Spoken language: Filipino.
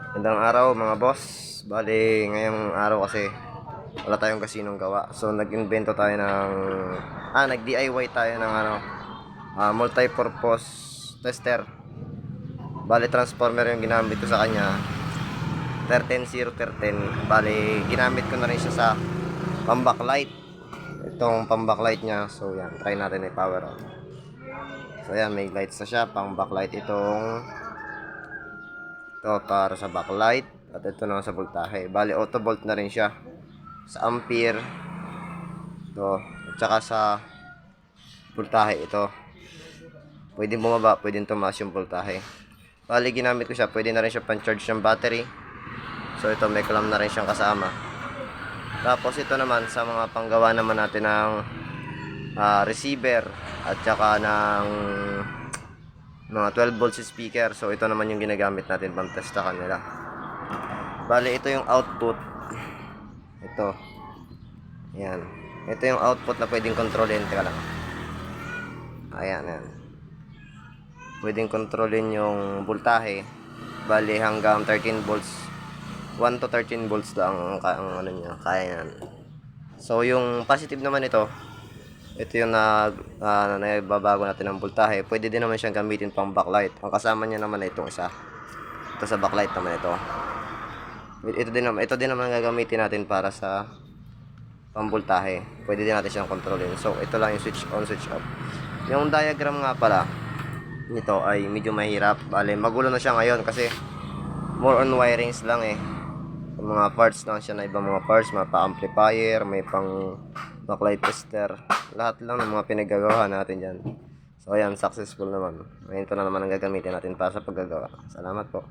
Magandang araw mga boss. Bali, ngayong araw kasi wala tayong kasinong gawa. So nag-invento tayo ng nag-DIY tayo ng multi-purpose tester. Bali, transformer yung ginamit ko sa kanya. 13013. Bali, ginamit ko na rin siya sa pang-backlight. Itong pang-backlight niya. So yan, try natin i-power on. So yan, may lights na siya, pang-backlight itong ito para sa backlight at ito naman sa voltahe. Bali auto volt na rin siya sa ampere ito at saka sa voltahe ito. Pwedeng bumaba, pwedeng tumaas yung voltahe. Bali ginamit ko siya, pwede na rin siya pan-charge ng battery. So ito may clamp na rin siyang kasama. Tapos ito naman sa mga panggawa naman natin ng receiver at saka ng mga 12 volts speaker. So ito naman yung ginagamit natin pang testa kanila. Bali ito yung output. Ito. Yan. Ito yung output na pwedeng kontrolin. Teka lang. Ayan, yan. Pwedeng kontrolin yung voltahe. Bali hanggang 13 volts. 1 to 13 volts lang ang ano niya, kaya yan. So yung positive naman ito yung nagbabago natin ng voltahe. Pwede din naman siyang gamitin pang backlight. Ang kasama niya naman ay itong isa. Ito sa backlight naman ito. Ito din naman gagamitin natin para sa pang voltahe. Pwede din natin siyang kontrolin. So ito lang yung switch on, switch off. Yung diagram nga pala nito ay medyo mahirap. Bale, magulo na siya ngayon kasi more on wirings lang eh. Yung mga parts lang siya na ibang mga parts, mga pa-amplifier, may pang backlight tester, lahat lang ng mga pinagagawa natin dyan. So ayan, successful naman. Ngayon ito na naman ang gagamitin natin para sa paggagawa. Salamat po.